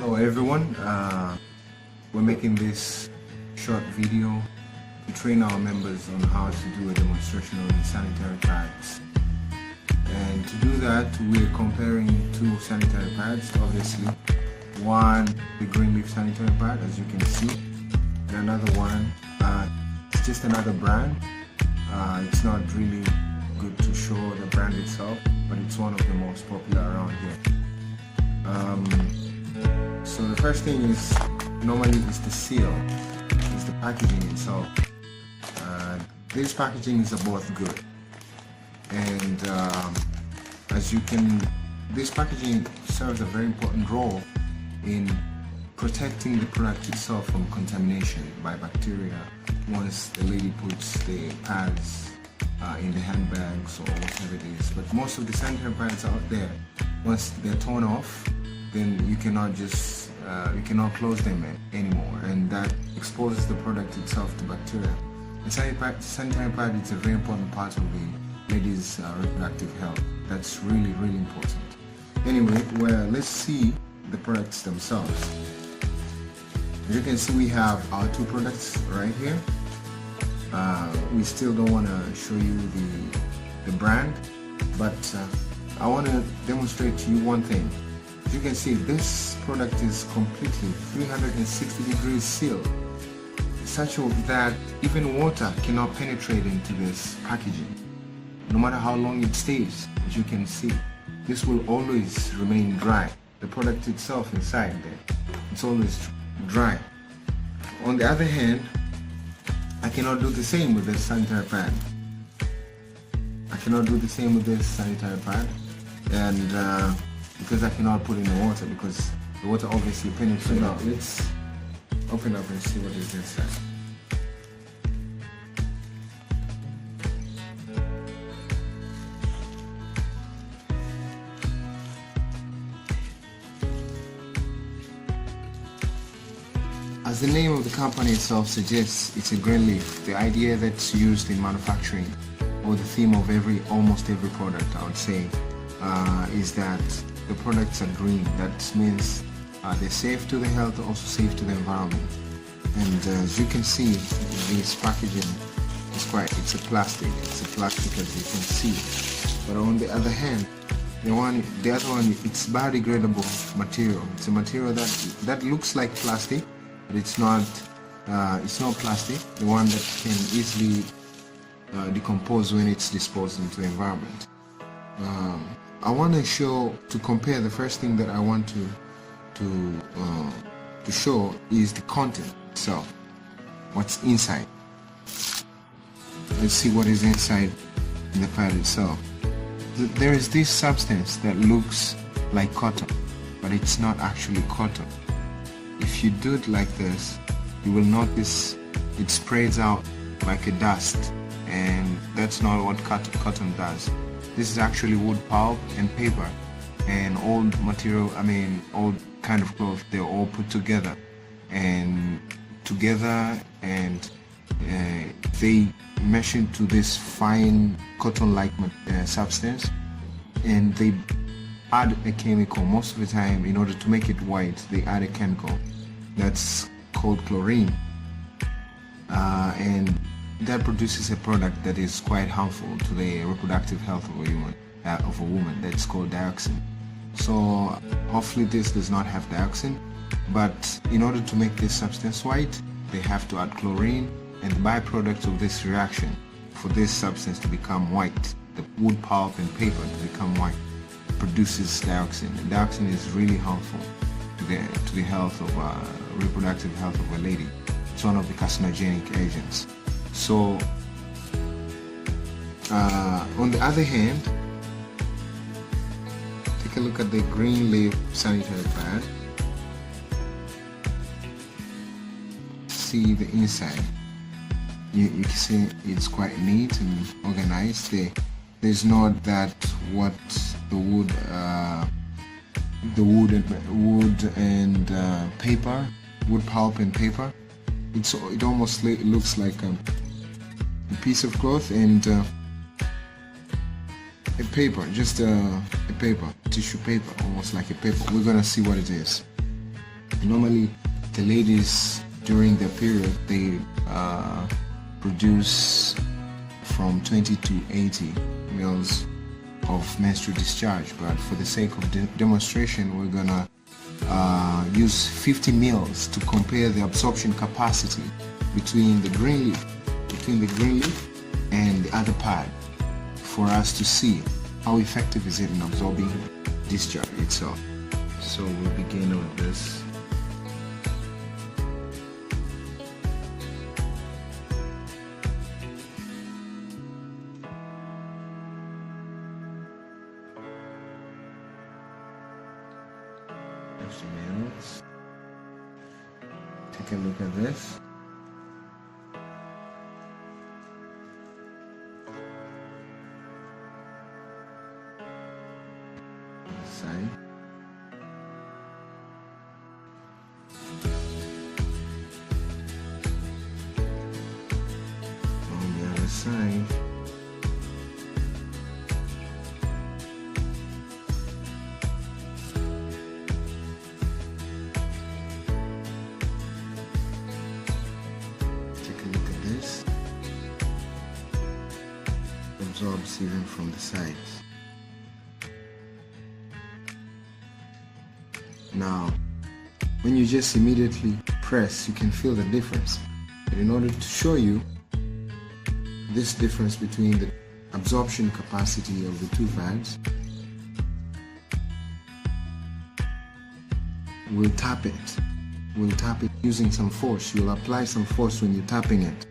Hello everyone, we're making this short video to train our members on how to do a demonstration on sanitary pads. And to do that, we're comparing two sanitary pads, obviously. One, the Greenleaf Sanitary Pad, as you can see, and another one, it's just another brand. It's not really good to show the brand itself, but it's one of the most popular around here. So the first thing is, normally is the seal, is the packaging itself. This packaging is both good, and as you can, this packaging serves a very important role in protecting the product itself from contamination by bacteria once the lady puts the pads in the handbags or whatever it is. But most of the sanitary pads out there, once they're torn off, then you cannot just you cannot close them anymore, and that exposes the product itself to bacteria. The sanitary pad is a very important part of the lady's reproductive health. That's really important. Anyway, let's see the products themselves. As you can see, we have our two products right here. We still don't want to show you the brand, but I want to demonstrate to you one thing. As you can see, this product is completely 360 degrees sealed, such that even water cannot penetrate into this packaging, no matter how long it stays. As you can see, this will always remain dry. The product itself inside there, it's always dry. On the other hand, I cannot do the same with this sanitary pad. And because I cannot put in the water, because the water obviously penetrates. Now let's open up and see what is inside. As the name of the company itself suggests, it's a Greenleaf. The idea that's used in manufacturing, or the theme of almost every product, I would say, is that the products are green. That means they're safe to the health, also safe to the environment. And as you can see, this packaging is it's a plastic. It's a plastic, as you can see. But on the other hand, the other one, it's biodegradable material. It's a material that looks like plastic, but it's not plastic. The one that can easily decompose when it's disposed into the environment. I want to compare. The first thing that I want to show is the content itself. What's inside? Let's see what is inside in the pad itself. There is this substance that looks like cotton, but it's not actually cotton. If you do it like this, you will notice it spreads out like a dust, and that's not what cotton does. This is actually wood pulp and paper and old material, old kind of cloth. They're all put together and they mesh into this fine cotton-like substance, and they add a chemical. Most of the time, in order to make it white, they add a chemical that's called chlorine, and that produces a product that is quite harmful to the reproductive health of a woman. That's called dioxin. So hopefully this does not have dioxin, but in order to make this substance white, they have to add chlorine, and the byproduct of this reaction, for this substance to become white, the wood pulp and paper to become white, produces dioxin. And dioxin is really harmful to the health of reproductive health of a lady. It's one of the carcinogenic agents. So on the other hand, take a look at the Greenleaf Sanitary Pad. See the inside. You can see it's quite neat and organized. There's not that what the wood and paper, wood pulp and paper. It almost looks like a piece of cloth and a paper, just a paper, tissue paper, almost like a paper. We're gonna see what it is. Normally, the ladies during their period, they produce from 20 to 80 mils of menstrual discharge, but for the sake of demonstration, we're gonna use 50 mils to compare the absorption capacity between the Greenleaf and the other pad, for us to see how effective is it in absorbing discharge itself. So we'll begin with this. Males. Take a look at this. Side. On the other side. Absorbs even from the sides. Now, when you just immediately press, you can feel the difference. And in order to show you this difference between the absorption capacity of the two pads, we'll tap it. We'll tap it using some force. You'll apply some force when you're tapping it.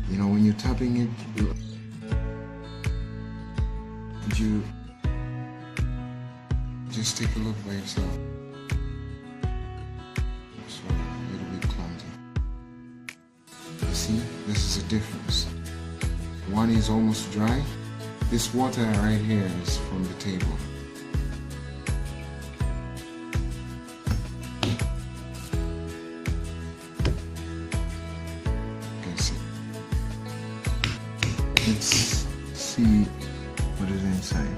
You know, when you're tapping it, you just take a look by yourself. So a little bit clumsy. You see, this is a difference. One is almost dry. This water right here is from the table. You can see. Let's see what is inside.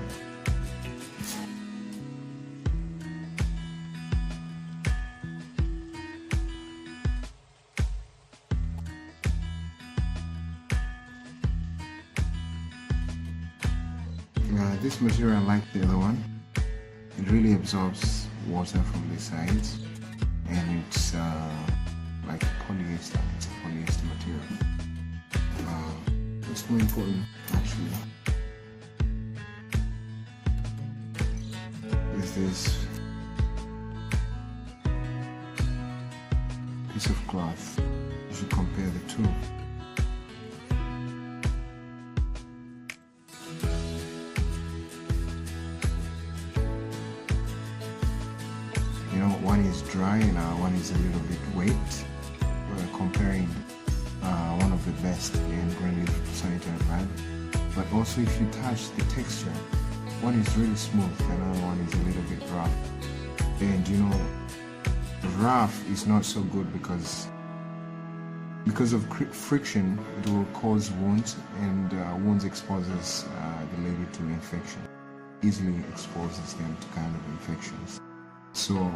This material, like the other one, it really absorbs water from the sides, and it's like polyester. It's a polyester material. It's more important, actually, is this piece of cloth. You should compare the two. One is dry and one is a little bit wet. We're comparing one of the best in Greenleaf Sanitary Pad. But also, if you touch the texture, one is really smooth, the other one is a little bit rough. And you know, rough is not so good because of friction, it will cause wounds, and wounds exposes the lady to infection. Easily exposes them to kind of infections. So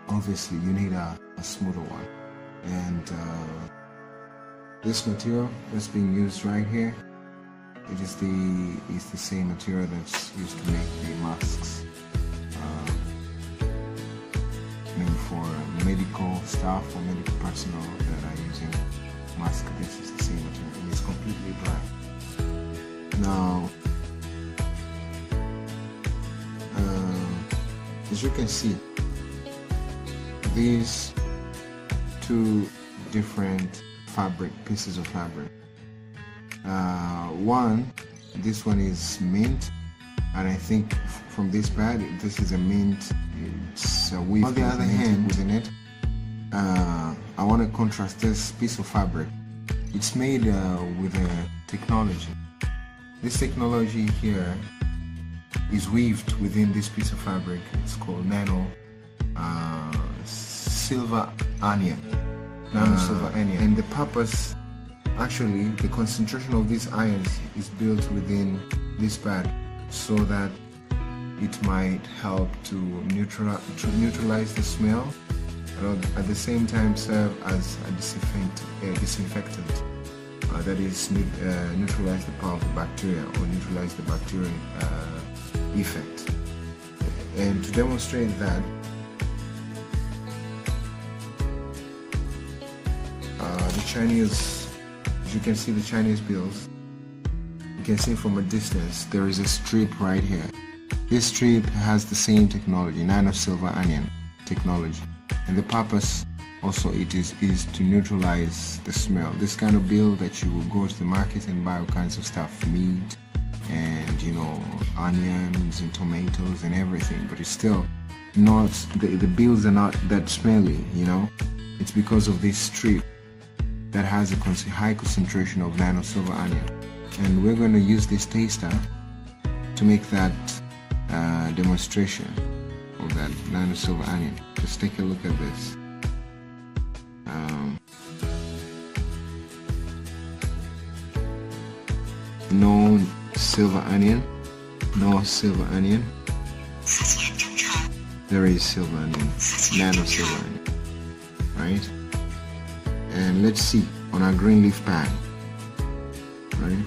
obviously you need a smoother one, and this material that's being used right here, it is the same material that's used to make the masks, maybe for medical staff or medical personnel that are using masks. This is the same material, and it's completely dry. Now, as you can see, these two different pieces of fabric. This one is mint, and I think from this pad, this is a mint. It's a weave. On the other hand, within it, I want to contrast this piece of fabric. It's made with a technology. This technology here is weaved within this piece of fabric. It's called nano silver onion. And the purpose, actually, the concentration of these ions is built within this pad, so that it might help to neutralize the smell, but at the same time serve as a disinfectant. That is, neutralize the power of the bacteria or neutralize the bacterial effect. And to demonstrate that, the Chinese, as you can see the Chinese bills, you can see from a distance there is a strip right here. This strip has the same technology, nano silver onion technology, and the purpose also is to neutralize the smell. This kind of bill that you will go to the market and buy all kinds of stuff, meat and onions and tomatoes and everything, but it's still not, the bills are not that smelly, It's because of this strip that has a high concentration of nano silver onion, and we're going to use this taster to make that demonstration of that nano silver onion. Just take a look at this. No silver onion, no silver onion. There is silver onion, nano silver onion, right? And let's see on our Greenleaf Pad, right?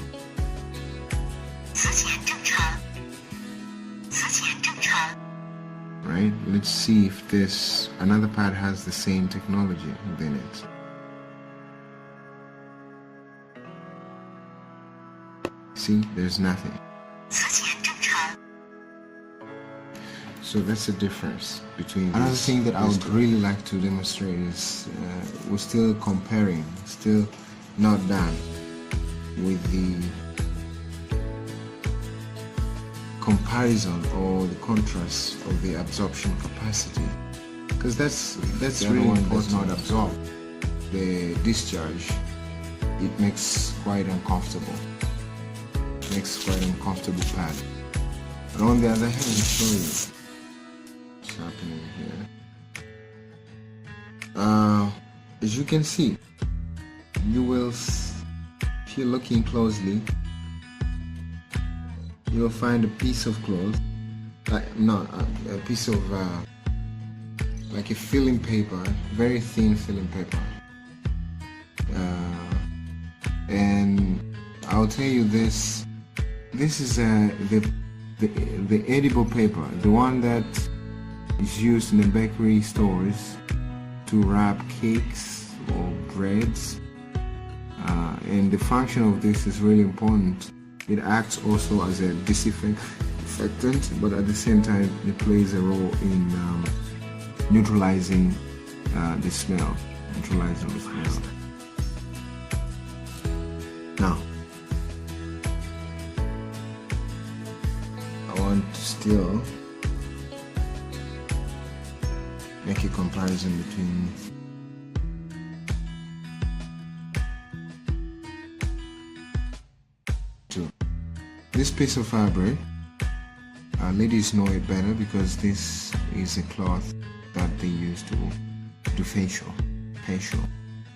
Right? Let's see if this another pad has the same technology within it. See, there's nothing. So that's the difference between another thing that I would really like to demonstrate is we're still comparing, still not done with the comparison or the contrast of the absorption capacity, because that's really important. Does not absorb the discharge. It makes quite uncomfortable. Makes quite uncomfortable pad. But on the other hand, I'll show you what's happening here. As you can see, you will, if you're looking closely, you will find a piece of cloth, a piece of like a filling paper, very thin filling paper, and I'll tell you this. This is the edible paper, the one that is used in the bakery stores to wrap cakes or breads, and the function of this is really important. It acts also as a disinfectant, but at the same time it plays a role in neutralizing the smell. Now, I want to still make a comparison between two. This piece of fabric, ladies know it better because this is a cloth that they use to do facial.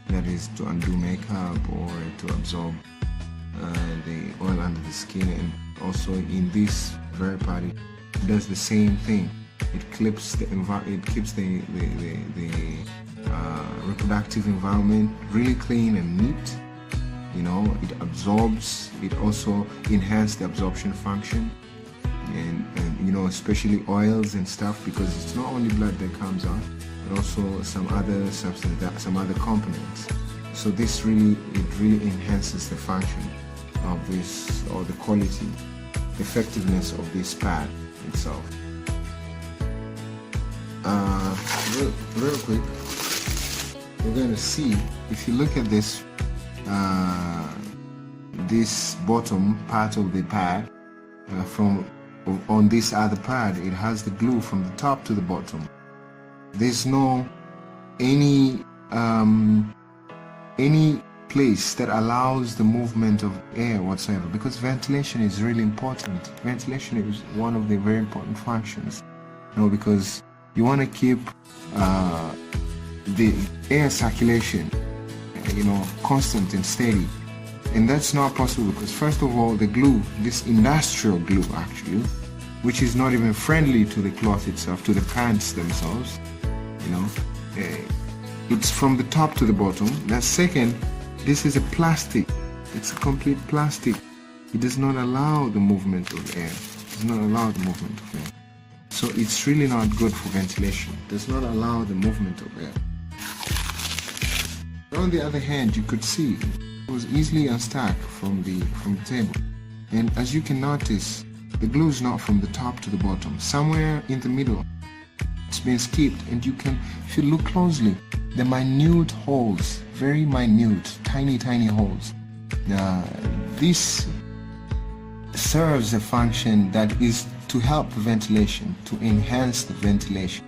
That is to undo makeup or to absorb the oil under the skin, and also in this very part it does the same thing. It keeps the reproductive environment really clean and neat. It absorbs. It also enhances the absorption function, and especially oils and stuff, because it's not only blood that comes out, but also some other substances, some other components. So this really enhances the function of this, or the quality, the effectiveness of this pad itself. Real quick, we're going to see, if you look at this this bottom part of the pad, on this other pad, it has the glue from the top to the bottom. There's no any place that allows the movement of air whatsoever, because ventilation is really important. Ventilation is one of the very important functions, because you want to keep the air circulation constant and steady, and that's not possible because, first of all, the glue, this industrial glue actually, which is not even friendly to the cloth itself, to the pants themselves. You know, it's from the top to the bottom. That second, this is a plastic. It's a complete plastic. It does not allow the movement of air. It does not allow the movement of air. So it's really not good for ventilation. It does not allow the movement of air. On the other hand, you could see it was easily unstuck from the table. And as you can notice, the glue is not from the top to the bottom. Somewhere in the middle, it's been skipped. And you can, if you look closely, the minute holes, very minute, tiny holes. This serves a function that is to help ventilation, to enhance the ventilation,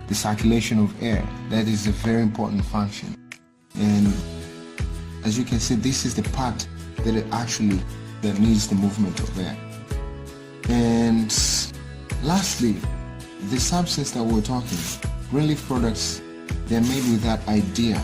the circulation of air. That is a very important function. And as you can see, this is the part that that needs the movement of air. And lastly, the substance that we're talking, Greenleaf products, they're made with that idea.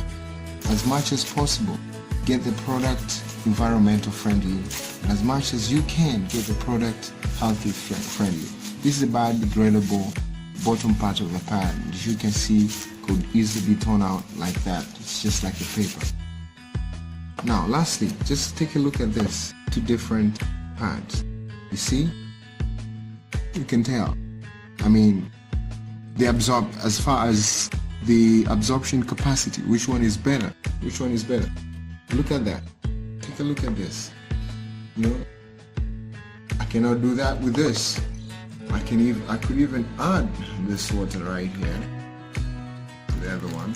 As much as possible, get the product environmental friendly, and as much as you can, get the product healthy friendly. This is a biodegradable bottom part of the pad. As you can see, could easily be torn out like that. It's just like a paper. Now lastly, just take a look at this, two different pads. You see, you can tell, I mean, they absorb, as far as the absorption capacity, which one is better? Which one is better? Look at that. Take a look at this. You know, I cannot do that with this. I could even add this water right here to the other one.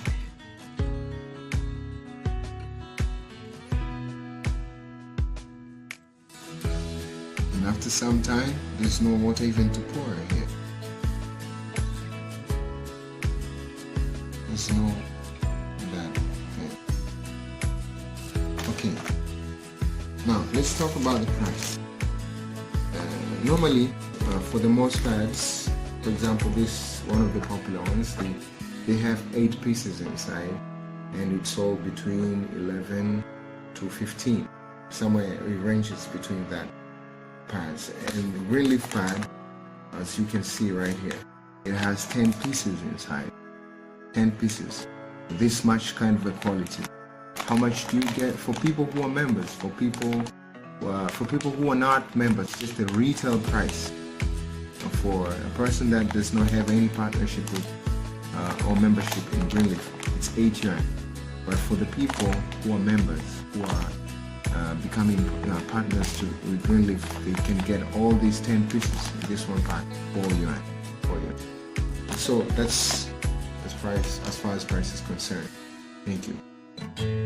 And after some time, there's no water even to pour here. There's no that thing. Okay. Now let's talk about the price. Normally, for the most pads, for example, this one of the popular ones, they have 8 pieces inside, and it's sold between 11 to 15. Somewhere it ranges between that pads. And the Greenleaf pad, as you can see right here, it has 10 pieces inside. 10 pieces. This much kind of a quality. How much do you get for people who are members? For people who are not members, just the retail price. For a person that does not have any partnership with or membership in Greenleaf, it's 8 yuan. But for the people who are members, who are becoming partners with Greenleaf, they can get all these 10 pieces in this one pack, 4 yuan. 4 yuan. So that's as far as price is concerned. Thank you.